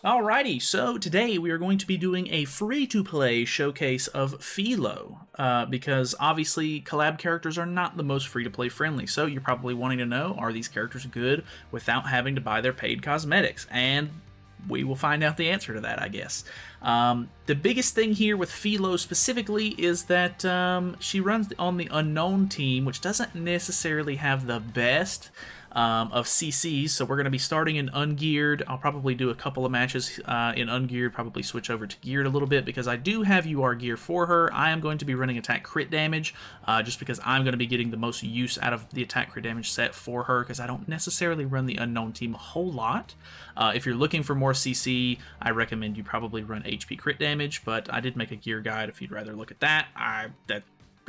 Alrighty, so today we are going to be doing a free-to-play showcase of Filo, because obviously collab characters are not the most free-to-play friendly, so you're probably wanting to know, are these characters good without having to buy their paid cosmetics? And we will find out the answer to that, I guess. The biggest thing here with Filo specifically is that she runs on the Unknown team, which doesn't necessarily have the best of CCs, so we're going to be starting in Ungeared. I'll probably do a couple of matches in Ungeared, probably switch over to Geared a little bit, because I do have UR gear for her. I am going to be running attack crit damage, just because I'm going to be getting the most use out of the attack crit damage set for her, because I don't necessarily run the Unknown team a whole lot. If you're looking for more CC, I recommend you probably run HP crit damage, but I did make a gear guide if you'd rather look at that.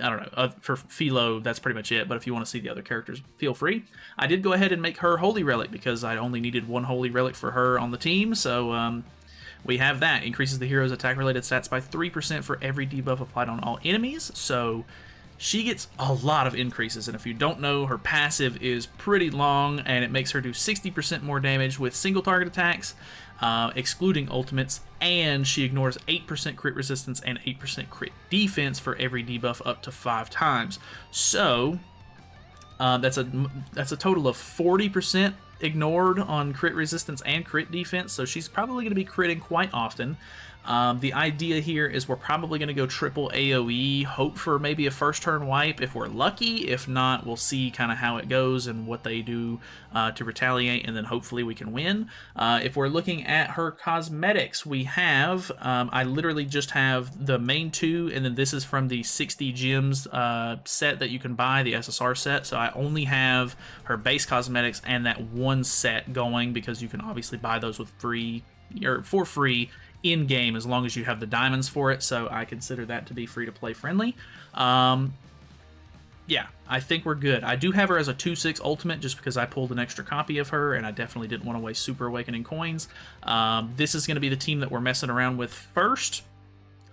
I don't know, for Filo, that's pretty much it, but if you want to see the other characters, feel free. I did go ahead and make her Holy Relic because I only needed one Holy Relic for her on the team, so we have that. Increases the hero's attack-related stats by 3% for every debuff applied on all enemies, so she gets a lot of increases, and if you don't know, her passive is pretty long, and it makes her do 60% more damage with single target attacks, excluding ultimates, and she ignores 8% crit resistance and 8% crit defense for every debuff up to 5 times. So that's a total of 40% ignored on crit resistance and crit defense, so she's probably going to be critting quite often. The idea here is we're probably going to go triple AoE, hope for maybe a first turn wipe if we're lucky. If not, we'll see kind of how it goes and what they do to retaliate, and then hopefully we can win. If we're looking at her cosmetics, we have, I literally just have the main two, and then this is from the 60 gems set that you can buy, the SSR set, so I only have her base cosmetics and that one set going, because you can obviously buy those with free, or for free, in-game as long as you have the diamonds for it, so I consider that to be free-to-play friendly. Yeah, I think we're good. I do have her as a 2/6 ultimate just because I pulled an extra copy of her, and I definitely didn't want to waste Super Awakening coins. This is going to be the team that we're messing around with first.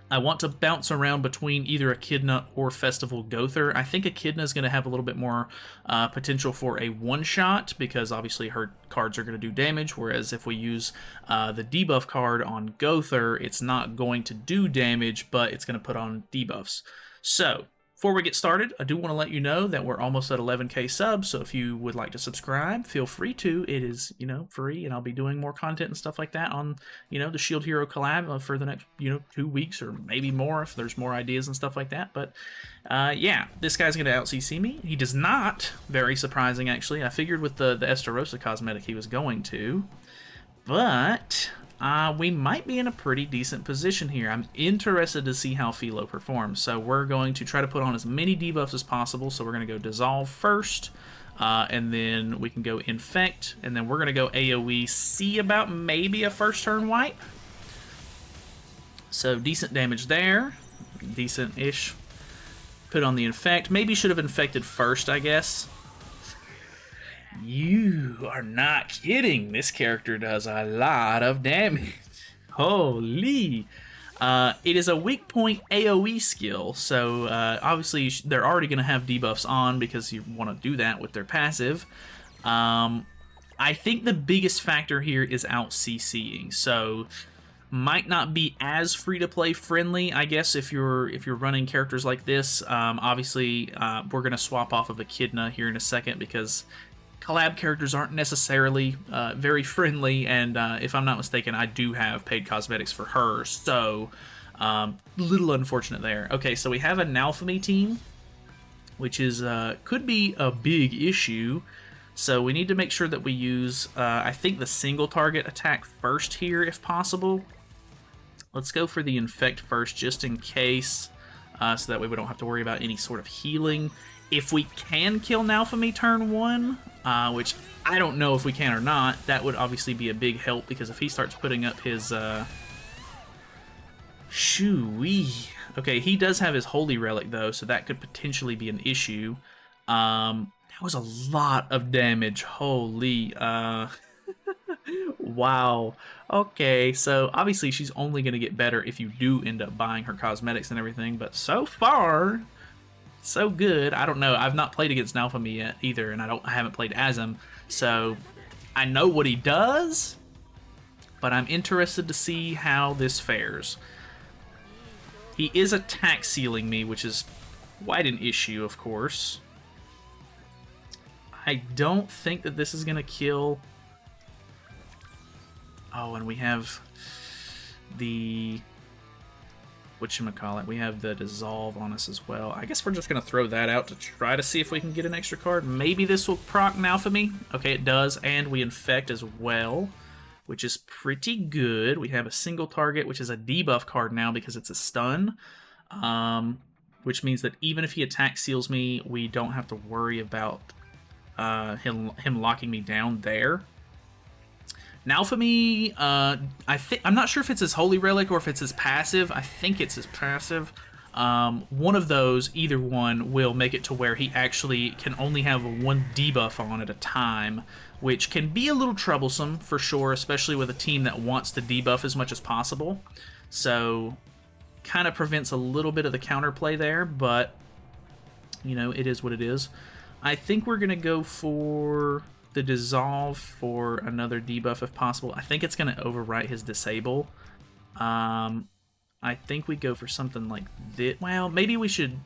I want to bounce around between either Echidna or Festival Gother. I think Echidna is going to have a little bit more potential for a one-shot, because obviously her cards are going to do damage, whereas if we use the debuff card on Gother, it's not going to do damage, but it's going to put on debuffs. So, before we get started, I do want to let you know that we're almost at 11k subs, so if you would like to subscribe, feel free to. It is, free, and I'll be doing more content and stuff like that on, the Shield Hero collab for the next, 2 weeks or maybe more if there's more ideas and stuff like that. But, yeah, this guy's going to out-CC me. He does not. Very surprising, actually. I figured with the Estarossa cosmetic he was going to. But we might be in a pretty decent position here. I'm interested to see how Filo performs. So we're going to try to put on as many debuffs as possible. So we're going to go Dissolve first, and then we can go Infect, and then we're going to go AoE, see about maybe a first turn wipe. So decent damage there. Decent-ish. Put on the Infect. Maybe should have Infected first, I guess. You are not kidding. This character does a lot of damage. Holy. It is a weak point AoE skill, so obviously they're already going to have debuffs on because you want to do that with their passive. I think the biggest factor here is out-CCing, so might not be as free-to-play friendly, I guess, if you're running characters like this. Obviously, we're going to swap off of Echidna here in a second because collab characters aren't necessarily very friendly, and if I'm not mistaken, I do have paid cosmetics for her, so little unfortunate there. Okay, so we have a Naofumi team, which is could be a big issue, so we need to make sure that we use, I think, the single target attack first here, if possible. Let's go for the Infect first, just in case, so that way we don't have to worry about any sort of healing. If we can kill Naofumi turn 1, which I don't know if we can or not, that would obviously be a big help, because if he starts putting up his, shoo-wee. Okay, he does have his Holy Relic, though, so that could potentially be an issue. That was a lot of damage. Holy, wow. Okay, so obviously she's only going to get better if you do end up buying her cosmetics and everything, but so far, so good. I don't know. I've not played against Naofumi yet either, and I haven't played as him, so I know what he does. but I'm interested to see how this fares. He is attack sealing me, which is quite an issue, of course. I don't think that this is going to kill... Oh, and we have the... whatchamacallit, we have the dissolve on us as well. I guess we're just going to throw that out to try to see if we can get an extra card. Maybe this will proc Naofumi. Okay, it does, and we infect as well, which is pretty good. We have a single target, which is a debuff card now because it's a stun, which means that even if he attack seals me, we don't have to worry about him locking me down there. Naofumi, I'm not sure if it's his Holy Relic or if it's his passive. I think it's his passive. One of those, either one, will make it to where he actually can only have one debuff on at a time, which can be a little troublesome for sure, especially with a team that wants to debuff as much as possible. So, kind of prevents a little bit of the counterplay there, but, you know, it is what it is. I think we're going to go for the dissolve for another debuff if possible. I think it's going to overwrite his disable. I think we go for something like this. Well, maybe we should...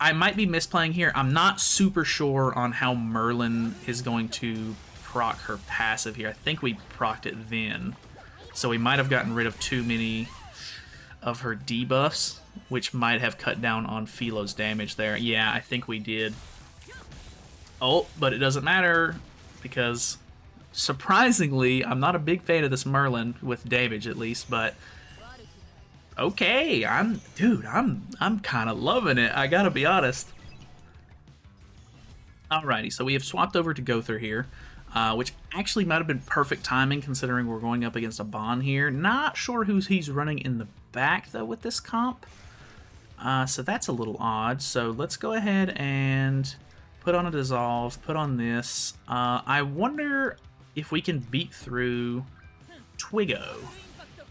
I might be misplaying here. I'm not super sure on how Merlin is going to proc her passive here. I think we procced it then. So we might have gotten rid of too many of her debuffs, which might have cut down on Filo's damage there. Yeah, I think we did. Oh, but it doesn't matter because, surprisingly, I'm not a big fan of this Merlin with damage at least, but okay, I'm kind of loving it. I gotta be honest. Alrighty, so we have swapped over to Gowther here, which actually might have been perfect timing considering we're going up against a Bond here. Not sure who he's running in the back though with this comp, so that's a little odd. So let's go ahead and put on a dissolve, put on this. I wonder if we can beat through Twiggo.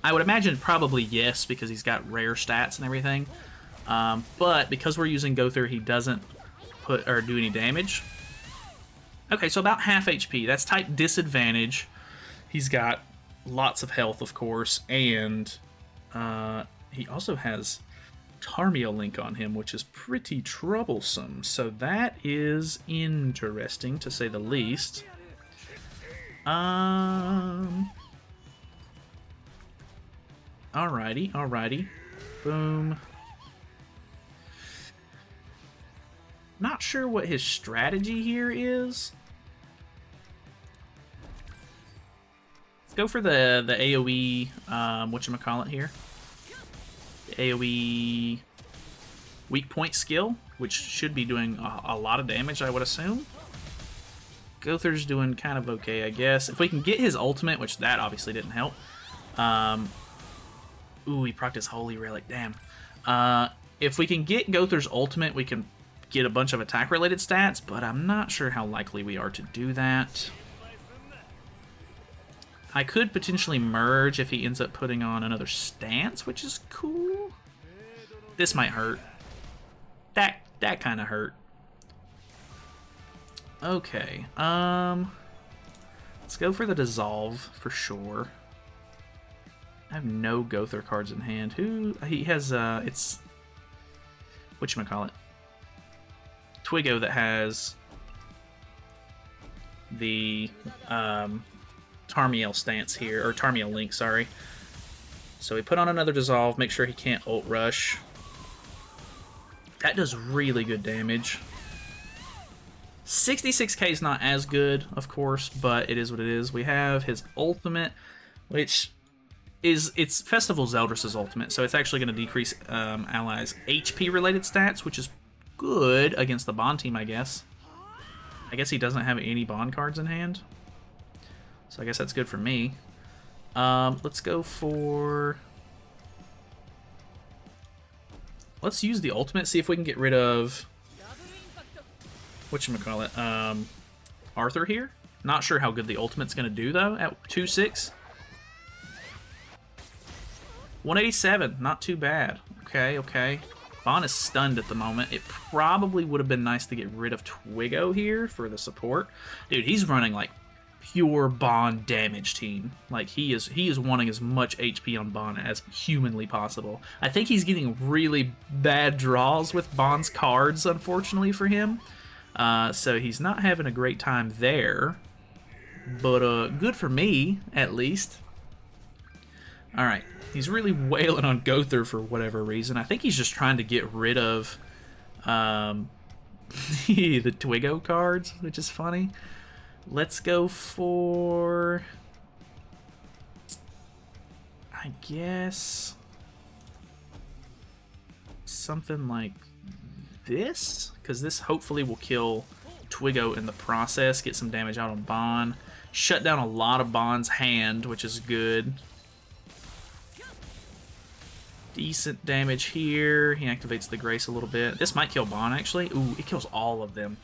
I would imagine probably yes, because he's got rare stats and everything. But because we're using Gowther, he doesn't put or do any damage. Okay, so about half HP. That's type disadvantage. He's got lots of health, of course, and he also has Tarmio Link on him, which is pretty troublesome. So that is interesting, to say the least. Alrighty. Boom. Not sure what his strategy here is. Let's go for the AoE, whatchamacallit here. The AoE weak point skill, which should be doing a lot of damage, I would assume. Gowther's doing kind of okay, I guess. If we can get his ultimate, which that obviously didn't help. Ooh, he procced his Holy Relic, damn. If we can get Gowther's ultimate, we can get a bunch of attack-related stats, but I'm not sure how likely we are to do that. I could potentially merge if he ends up putting on another stance, which is cool. This might hurt. That kind of hurt. Okay, let's go for the dissolve for sure. I have no Gowther cards in hand. Who he has? It's whatchamacallit, Twiggo that has the Tarmiel stance here, or Tarmiel Link, sorry. So we put on another dissolve, make sure he can't ult rush. That does really good damage. 66k is not as good, of course, but it is what it is. We have his ultimate, which it's Festival Zeldris' ultimate, so it's actually going to decrease allies' HP-related stats, which is good against the Bond team, I guess. I guess he doesn't have any Bond cards in hand, so I guess that's good for me. Let's go for... Let's use the ultimate, see if we can get rid of... whatchamacallit, Arthur here. Not sure how good the ultimate's going to do, though, at 2-6. 187, not too bad. Okay. Bond is stunned at the moment. It probably would have been nice to get rid of Twiggo here for the support. Dude, he's running like pure Bond damage team. Like, he is wanting as much HP on Bond as humanly possible. I think he's getting really bad draws with Bond's cards, unfortunately for him. So he's not having a great time there. But good for me, at least. Alright, he's really wailing on Gother for whatever reason. I think he's just trying to get rid of the Twigo cards, which is funny. Let's go for, I guess, something like this, because this hopefully will kill Twigo in the process, get some damage out on Bond, shut down a lot of Bond's hand, which is good. Decent damage here. He activates the Grace a little bit. This might kill Bond, actually. Ooh, it kills all of them.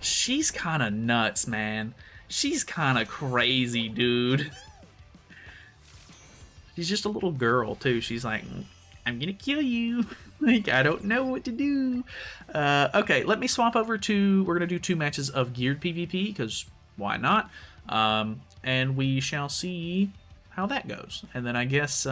She's kind of nuts, man. She's kind of crazy, dude. She's just a little girl, too. She's like, I'm gonna kill you. Like, I don't know what to do. Okay, let me swap over to... We're gonna do 2 matches of geared PvP, because why not? And we shall see how that goes. And then I guess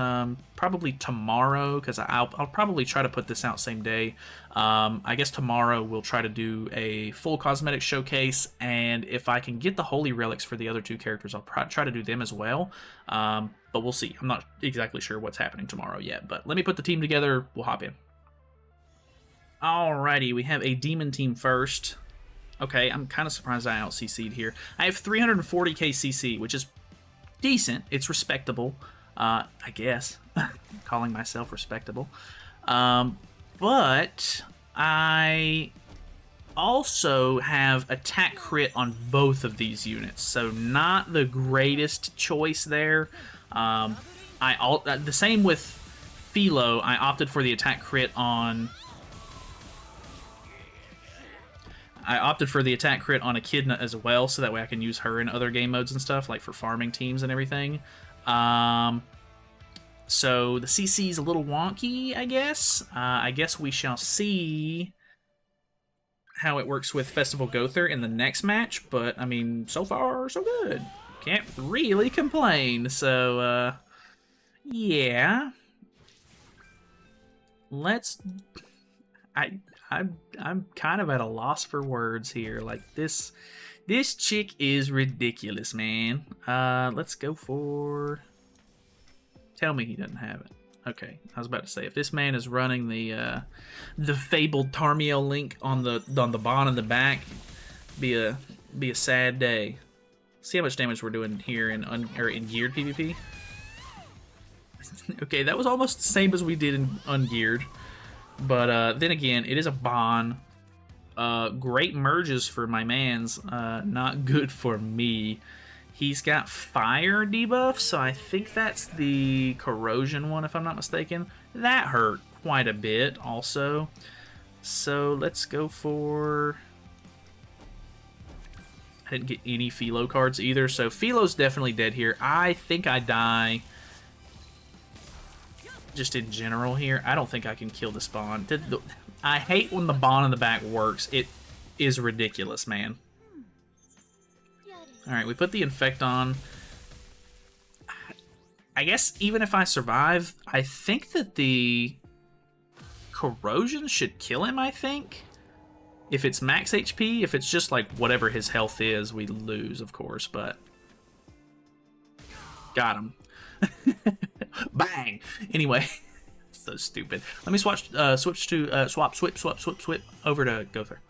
probably tomorrow, because I'll probably try to put this out same day. I guess tomorrow we'll try to do a full cosmetic showcase, and if I can get the holy relics for the other 2 characters, I'll try to do them as well. But we'll see. I'm not exactly sure what's happening tomorrow yet, but let me put the team together. We'll hop in. Alrighty, we have a demon team first. Okay, I'm kind of surprised I out-CC'd here. I have 340k CC, which is decent. It's respectable, I guess. Calling myself respectable. But I also have attack crit on both of these units, so not the greatest choice there. The same with Filo. I opted for the attack crit on... I opted for the attack crit on Echidna as well, so that way I can use her in other game modes and stuff, like for farming teams and everything. So the CC is a little wonky, I guess. I guess we shall see how it works with Festival Gother in the next match, but, I mean, so far, so good. Can't really complain, so, yeah. Let's... I'm kind of at a loss for words here. Like, this chick is ridiculous, man. Let's go for... Tell me he doesn't have it. Okay, I was about to say, if this man is running the fabled Tarmiel link on the bottom and the back, be a sad day. See how much damage we're doing here in geared PvP. Okay, that was almost the same as we did in ungeared. But then again, it is a Bond. Great merges for my mans. Not good for me. He's got fire debuff, so I think that's the corrosion one, if I'm not mistaken. That hurt quite a bit also. So let's go for... I didn't get any Filo cards either, so Filo's definitely dead here. I think I die... just in general here. I don't think I can kill this Bond. I hate when the Bond in the back works. It is ridiculous, man. Alright, we put the Infect on. I guess even if I survive, I think that the corrosion should kill him, I think. If it's max HP, if it's just like whatever his health is, we lose, of course, but... Got him. Bang! Anyway, so stupid. Let me swap over to Gother.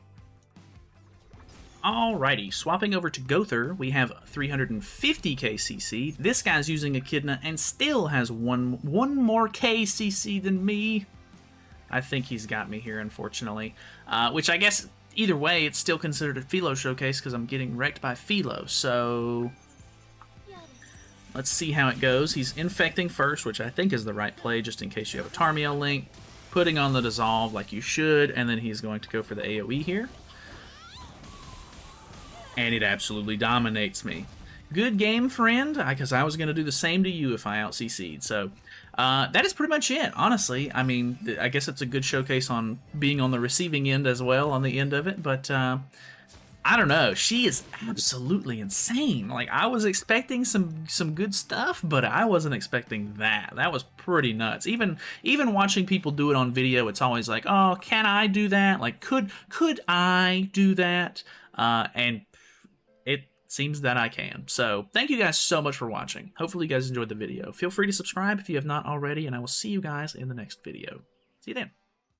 Alrighty, swapping over to Gother, we have 350k CC. This guy's using Echidna and still has one more K CC than me. I think he's got me here, unfortunately. Which I guess, either way, it's still considered a Filo showcase because I'm getting wrecked by Filo, so... Let's see how it goes. He's infecting first, which I think is the right play, just in case you have a Tarmiel link. Putting on the Dissolve like you should, and then he's going to go for the AoE here. And it absolutely dominates me. Good game, friend, because I was going to do the same to you if I out-CC'd. So, that is pretty much it, honestly. I mean, I guess it's a good showcase on being on the receiving end as well, on the end of it, but... I don't know. She is absolutely insane. Like, I was expecting some good stuff, but I wasn't expecting that. That was pretty nuts. Even watching people do it on video, it's always like, oh, can I do that? Like, could I do that? And it seems that I can. So thank you guys so much for watching. Hopefully you guys enjoyed the video. Feel free to subscribe if you have not already, and I will see you guys in the next video. See you then.